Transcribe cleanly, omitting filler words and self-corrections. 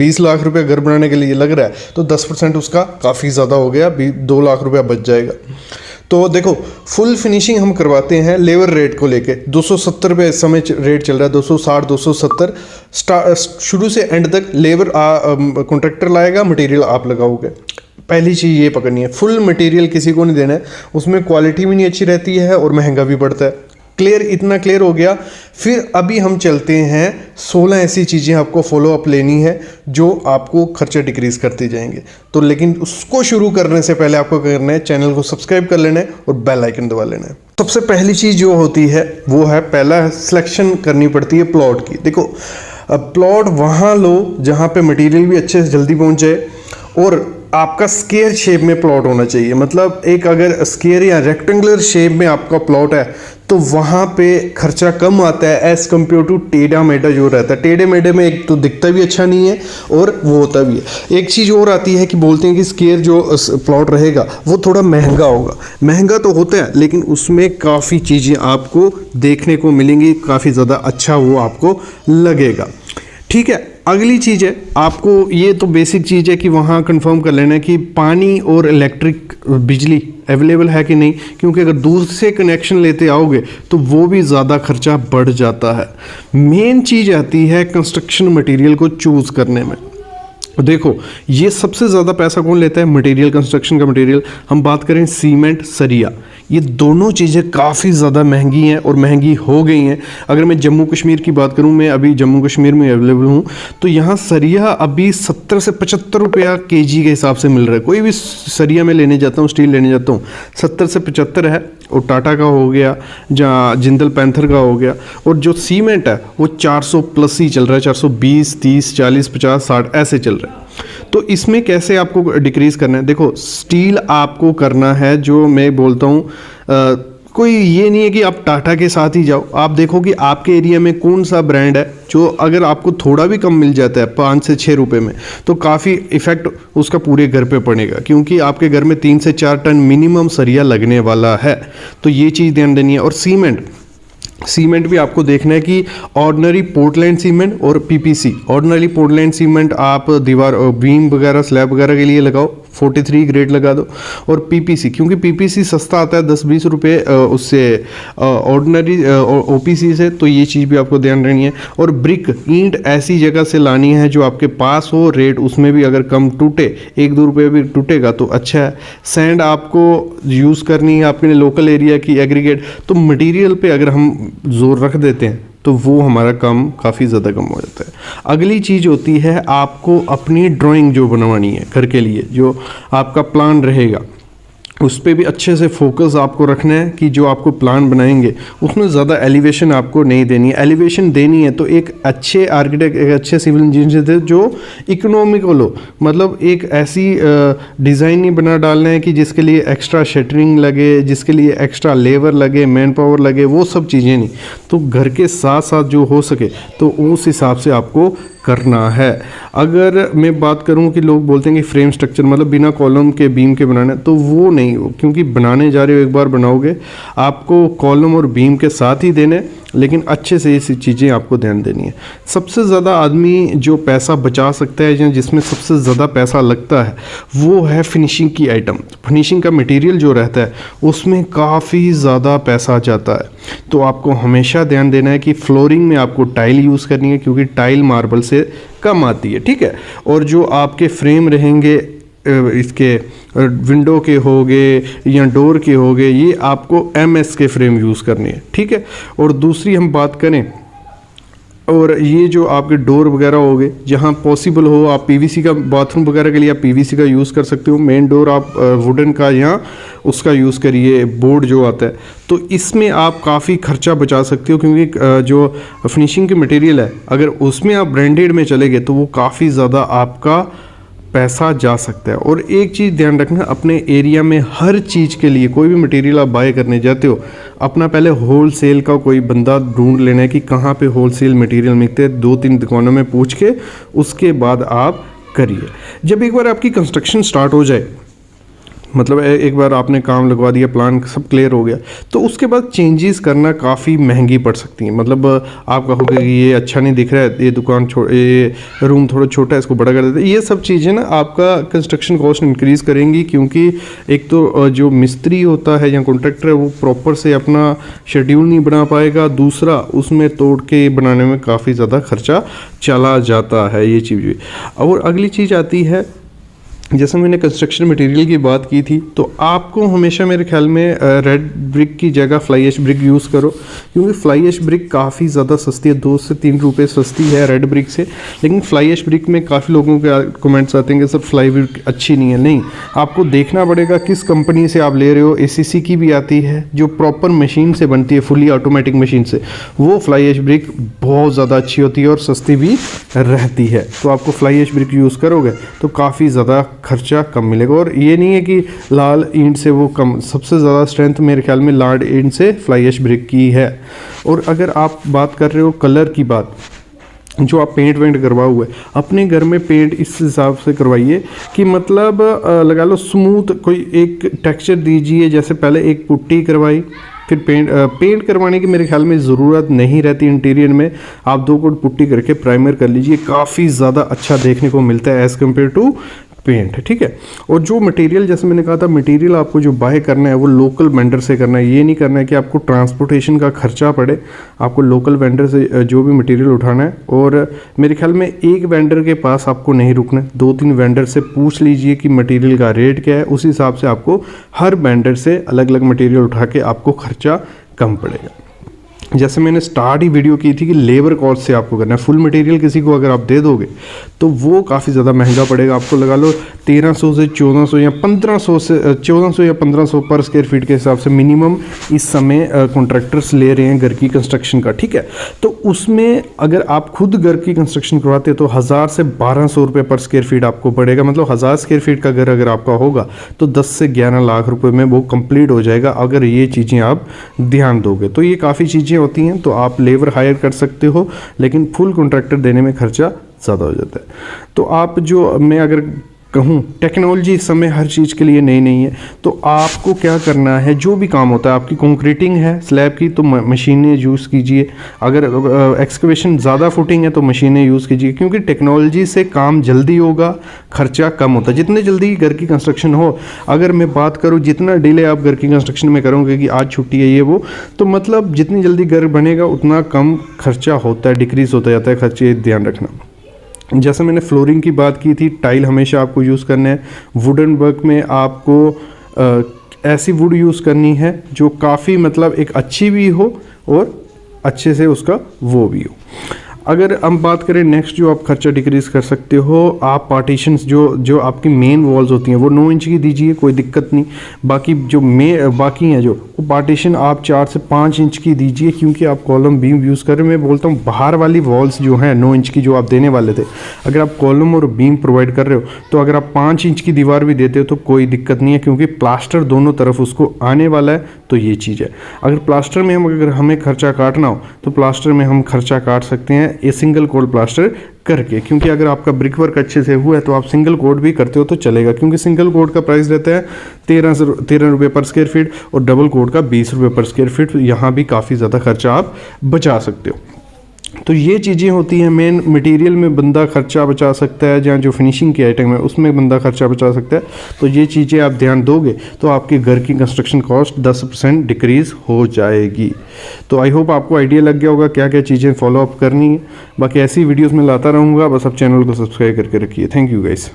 20 लाख रुपया घर बनाने के लिए लग रहा है तो 10% उसका काफ़ी ज़्यादा हो गया, 2 लाख रुपया बच जाएगा। तो देखो फुल फिनिशिंग हम करवाते हैं लेबर रेट को लेके 270 रुपये इस समय रेट चल रहा है, 260 270 शुरू से एंड तक लेबर कॉन्ट्रैक्टर लाएगा, मटेरियल आप लगाओगे। पहली चीज़ ये पकड़नी है, फुल मटेरियल किसी को नहीं देना है, उसमें क्वालिटी भी नहीं अच्छी रहती है और महंगा भी पड़ता है। क्लियर, इतना क्लियर हो गया। फिर अभी हम चलते हैं 16 ऐसी चीज़ें आपको फॉलो अप लेनी है जो आपको खर्चा डिक्रीज करते जाएंगे। तो लेकिन उसको शुरू करने से पहले आपको करना है चैनल को सब्सक्राइब कर लेना है और बेल आइकन दबा लेना है। सबसे पहली चीज़ जो होती है वो है, पहला सिलेक्शन करनी पड़ती है प्लॉट की। देखो प्लॉट वहाँ लो जहाँ पे मटेरियल भी अच्छे से जल्दी पहुँच जाए और आपका स्क्वायर शेप में प्लॉट होना चाहिए। मतलब एक अगर स्क्वायर या रेक्टेंगुलर शेप में आपका प्लॉट है तो वहाँ पे खर्चा कम आता है एज़ कम्पेयर टू टेढ़ा मेढ़ा जो रहता है। टेढ़े मेढ़े में एक तो दिखता भी अच्छा नहीं है और वो होता भी है। एक चीज़ और आती है कि बोलते हैं कि स्क्वायर जो प्लॉट रहेगा वो थोड़ा महंगा होगा। महंगा तो होता है लेकिन उसमें काफ़ी चीज़ें आपको देखने को मिलेंगी, काफ़ी ज़्यादा अच्छा वो आपको लगेगा। ठीक है, अगली चीज़ है आपको, ये तो बेसिक चीज़ है कि वहाँ कंफर्म कर लेना है कि पानी और इलेक्ट्रिक बिजली अवेलेबल है कि नहीं, क्योंकि अगर दूर से कनेक्शन लेते आओगे तो वो भी ज़्यादा खर्चा बढ़ जाता है। मेन चीज़ आती है कंस्ट्रक्शन मटेरियल को चूज़ करने में। देखो ये सबसे ज़्यादा पैसा कौन लेता है, मटेरियल, कंस्ट्रक्शन का मटेरियल। हम बात करें सीमेंट, सरिया, ये दोनों चीज़ें काफ़ी ज़्यादा महंगी हैं और महंगी हो गई हैं। अगर मैं जम्मू कश्मीर की बात करूं, मैं अभी जम्मू कश्मीर में अवेलेबल हूं, तो यहाँ सरिया अभी 70 से 75 रुपया केजी के हिसाब से मिल रहा है। कोई भी सरिया में लेने जाता हूँ, स्टील लेने जाता हूँ, 70 से 75 है। और टाटा का हो गया, जहाँ जिंदल पैंथर का हो गया। और जो सीमेंट है वो 400 प्लस ही चल रहा है, 420, 30, 40, 50, 60 ऐसे चल रहा है। तो इसमें कैसे आपको डिक्रीज़ करना है, देखो स्टील आपको करना है, जो मैं बोलता हूँ कोई ये नहीं है कि आप टाटा के साथ ही जाओ। आप देखो कि आपके एरिया में कौन सा ब्रांड है जो अगर आपको थोड़ा भी कम मिल जाता है 5 से 6 रुपए में, तो काफ़ी इफेक्ट उसका पूरे घर पे पड़ेगा, क्योंकि आपके घर में 3 से 4 टन मिनिमम सरिया लगने वाला है। तो ये चीज़ ध्यान देनी है। और सीमेंट भी आपको देखना है कि ऑर्डिनरी पोर्टलैंड सीमेंट और पीपीसी। ऑर्डिनरी पोर्टलैंड सीमेंट आप दीवार बीम वगैरह स्लैब वगैरह के लिए लगाओ, 43 ग्रेड लगा दो। और पीपीसी, क्योंकि पीपीसी सस्ता आता है 10-20 रुपये उससे ऑर्डिनरी ओपीसी से, तो ये चीज़ भी आपको ध्यान रखनी है। और ब्रिक, ईंट ऐसी जगह से लानी है जो आपके पास हो, रेट उसमें भी अगर कम टूटे, 1-2 रुपये भी टूटेगा तो अच्छा है। सैंड आपको यूज़ करनी है अपने लोकल एरिया की, एग्रीगेट। तो मटीरियल पे अगर हम जोर रख देते हैं तो वो हमारा काम काफ़ी ज़्यादा कम हो जाता है। अगली चीज़ होती है आपको अपनी ड्राइंग जो बनवानी है घर के लिए, जो आपका प्लान रहेगा उस पर भी अच्छे से फोकस आपको रखना है कि जो आपको प्लान बनाएंगे उसमें ज़्यादा एलिवेशन आपको नहीं देनी है। एलिवेशन देनी है तो एक अच्छे आर्किटेक्ट, एक अच्छे सिविल इंजीनियर से जो इकोनॉमिकल हो, मतलब एक ऐसी डिज़ाइन नहीं बना डालना है कि जिसके लिए एक्स्ट्रा शटरिंग लगे, जिसके लिए एक्स्ट्रा लेबर लगे, मैन पावर लगे, वो सब चीज़ें नहीं। तो घर के साथ साथ जो हो सके तो उस हिसाब से आपको करना है। अगर मैं बात करूं कि लोग बोलते हैं कि फ्रेम स्ट्रक्चर मतलब बिना कॉलम के बीम के बनाना है, तो वो नहीं हो, क्योंकि बनाने जा रहे हो एक बार बनाओगे, आपको कॉलम और बीम के साथ ही देने, लेकिन अच्छे से ये चीज़ें आपको ध्यान देनी है। सबसे ज़्यादा आदमी जो पैसा बचा सकता है या जिसमें सबसे ज़्यादा पैसा लगता है वो है फिनिशिंग की आइटम। फिनिशिंग का मटेरियल जो रहता है उसमें काफ़ी ज़्यादा पैसा जाता है। तो आपको हमेशा ध्यान देना है कि फ्लोरिंग में आपको टाइल यूज़ करनी है, क्योंकि टाइल मार्बल से कम आती है, ठीक है। और जो आपके फ्रेम रहेंगे इसके विंडो के हो गए या डोर के हो गए, ये आपको MS के फ्रेम यूज़ करने हैं, ठीक है। और दूसरी हम बात करें, और ये जो आपके डोर वगैरह हो गए, जहाँ पॉसिबल हो आप PVC का, बाथरूम वगैरह के लिए आप PVC का यूज़ कर सकते हो। मेन डोर आप वुडन का या उसका यूज़ करिए, बोर्ड जो आता है। तो इसमें आप काफ़ी खर्चा बचा सकते हो, क्योंकि जो फिनिशिंग के मटेरियल है अगर उसमें आप ब्रांडेड में चले गए तो वो काफ़ी ज़्यादा आपका पैसा जा सकता है। और एक चीज़ ध्यान रखना, अपने एरिया में हर चीज़ के लिए कोई भी मटेरियल आप बाय करने जाते हो, अपना पहले होल सेल का कोई बंदा ढूंढ लेना है कि कहाँ पे होल सेल मटेरियल मिलते हैं, 2-3 दुकानों में पूछ के उसके बाद आप करिए। जब एक बार आपकी कंस्ट्रक्शन स्टार्ट हो जाए मतलब एक बार आपने काम लगवा दिया, प्लान सब क्लियर हो गया, तो उसके बाद चेंजेस करना काफ़ी महंगी पड़ सकती हैं। मतलब आप कहोगे कि ये अच्छा नहीं दिख रहा है, ये दुकान ये रूम थोड़ा छोटा है, इसको बड़ा कर देते हैं। ये सब चीज़ें ना आपका कंस्ट्रक्शन कॉस्ट इंक्रीज़ करेंगी, क्योंकि एक तो जो मिस्त्री होता है या कॉन्ट्रैक्टर है वो प्रॉपर से अपना शेड्यूल नहीं बना पाएगा, दूसरा उसमें तोड़ के बनाने में काफ़ी ज़्यादा खर्चा चला जाता है, ये चीज़ भी। और अगली चीज़ आती है, जैसे मैंने कंस्ट्रक्शन मटेरियल की बात की थी, तो आपको हमेशा मेरे ख्याल में रेड ब्रिक की जगह फ्लाई ऐश ब्रिक यूज़ करो, क्योंकि फ्लाई ऐश ब्रिक काफ़ी ज़्यादा सस्ती है, 2 से 3 रुपये सस्ती है रेड ब्रिक से। लेकिन फ्लाई ऐश ब्रिक में काफ़ी लोगों के कमेंट्स आते हैं कि सर फ्लाई ब्रिक अच्छी नहीं है। नहीं, आपको देखना पड़ेगा किस कंपनी से आप ले रहे हो। ACC की भी आती है जो प्रॉपर मशीन से बनती है, फुली ऑटोमेटिक मशीन से, वो फ्लाई ऐश ब्रिक बहुत ज़्यादा अच्छी होती है और सस्ती भी रहती है। तो आपको फ्लाई ऐश ब्रिक यूज़ करोगे तो काफ़ी ज़्यादा खर्चा कम मिलेगा। और ये नहीं है कि लाल ईंट से वो कम, सबसे ज़्यादा स्ट्रेंथ मेरे ख्याल में लाल ईंट से फ्लाई ऐश ब्रिक की है। और अगर आप बात कर रहे हो कलर की बात, जो आप पेंट वेंट करवा हुआ है, अपने घर में पेंट इस हिसाब से करवाइए कि मतलब लगा लो स्मूथ, कोई एक टेक्सचर दीजिए। जैसे पहले एक पुट्टी करवाई, फिर पेंट करवाने की मेरे ख्याल में ज़रूरत नहीं रहती। इंटीरियर में आप 2 कोट पुट्टी करके प्राइमर कर लीजिए, काफ़ी ज़्यादा अच्छा देखने को मिलता है एज़ कम्पेयर टू पेंट, ठीक है। और जो मटेरियल, जैसे मैंने कहा था, मटेरियल आपको जो बाय करना है वो लोकल वेंडर से करना है। ये नहीं करना है कि आपको ट्रांसपोर्टेशन का खर्चा पड़े, आपको लोकल वेंडर से जो भी मटेरियल उठाना है। और मेरे ख्याल में एक वेंडर के पास आपको नहीं रुकना है, 2-3 वेंडर से पूछ लीजिए कि मटेरियल का रेट क्या है, उस हिसाब से आपको हर वेंडर से अलग अलग मटेरियल उठा के आपको खर्चा कम पड़ेगा। जैसे मैंने स्टार्ट ही वीडियो की थी कि लेबर कॉस्ट से आपको करना है। फुल मटेरियल किसी को अगर आप दे दोगे तो वो काफ़ी ज़्यादा महंगा पड़ेगा आपको। लगा लो 1300 से 1400 या 1500 से 1400 या 1500 पर स्क्वायर फीट के हिसाब से मिनिमम इस समय कॉन्ट्रैक्टर्स ले रहे हैं घर की कंस्ट्रक्शन का, ठीक है। तो उसमें अगर आप खुद घर की कंस्ट्रक्शन करवाते तो 1000 से 1200 रुपये पर स्क्वायर फीट आपको पड़ेगा। मतलब 1000 स्क्वायर फीट का घर अगर आपका होगा तो 10 से 11 लाख रुपये में वो कंप्लीट हो जाएगा, अगर ये चीज़ें आप ध्यान दोगे। तो ये काफ़ी चीज़ें होती हैं, तो आप लेबर हायर कर सकते हो, लेकिन फुल कॉन्ट्रैक्टर देने में खर्चा ज़्यादा हो जाता है। तो आप जो, मैं अगर कहूँ, टेक्नोलॉजी इस समय हर चीज़ के लिए नई नहीं है, तो आपको क्या करना है, जो भी काम होता है, आपकी कंक्रीटिंग है स्लैब की तो मशीनें यूज़ कीजिए। अगर एक्सकवेशन ज़्यादा फुटिंग है तो मशीनें यूज़ कीजिए, क्योंकि टेक्नोलॉजी से काम जल्दी होगा, खर्चा कम होता है। जितने जल्दी घर की कंस्ट्रक्शन हो, अगर मैं बात करूँ जितना डिले आप घर की कंस्ट्रक्शन में करोगे कि आज छुट्टी है ये वो, तो मतलब जितनी जल्दी घर बनेगा उतना कम खर्चा होता है, डिक्रीज़ होता जाता है खर्चे, ध्यान रखना। जैसे मैंने फ्लोरिंग की बात की थी, टाइल हमेशा आपको यूज़ करना है। वुडन वर्क में आपको ऐसी वुड यूज़ करनी है जो काफ़ी मतलब एक अच्छी भी हो और अच्छे से उसका वो भी हो। अगर हम बात करें नेक्स्ट, जो आप खर्चा डिक्रीज़ कर सकते हो, आप पार्टीशंस जो आपकी मेन वॉल्स होती हैं वो 9 इंच की दीजिए, कोई दिक्कत नहीं। बाकी जो बाकी हैं जो वो पार्टीशन आप 4 से 5 इंच की दीजिए, क्योंकि आप कॉलम बीम यूज़ कर रहे हो। मैं बोलता हूँ बाहर वाली वॉल्स जो हैं 9 इंच की जो आप देने वाले थे, अगर आप कॉलम और बीम प्रोवाइड कर रहे हो तो अगर आप 5 इंच की दीवार भी देते हो तो कोई दिक्कत नहीं है, क्योंकि प्लास्टर दोनों तरफ उसको आने वाला है। तो ये चीज़ है, अगर प्लास्टर में अगर हमें खर्चा काटना हो तो प्लास्टर में हम खर्चा काट सकते हैं ये सिंगल कोड प्लास्टर करके, क्योंकि अगर आपका ब्रिक वर्क अच्छे से हुआ है तो आप सिंगल कोड भी करते हो तो चलेगा, क्योंकि सिंगल कोड का प्राइस रहता है 13 रुपये पर स्क्वायर फीट और डबल कोड का 20 रुपये पर स्क्वायर फीट। यहाँ भी काफ़ी ज़्यादा खर्चा आप बचा सकते हो। तो ये चीज़ें होती हैं। मेन मटेरियल में बंदा खर्चा बचा सकता है, जहाँ जो फिनिशिंग की आइटम है उसमें बंदा खर्चा बचा सकता है। तो ये चीज़ें आप ध्यान दोगे तो आपके घर की कंस्ट्रक्शन कॉस्ट 10% डिक्रीज़ हो जाएगी। तो आई होप आपको आइडिया लग गया होगा क्या क्या चीज़ें फॉलो अप करनी है। बाकी ऐसी वीडियोज़ में लाता रहूँगा, बस आप चैनल को सब्सक्राइब करके रखिए। Thank you guys.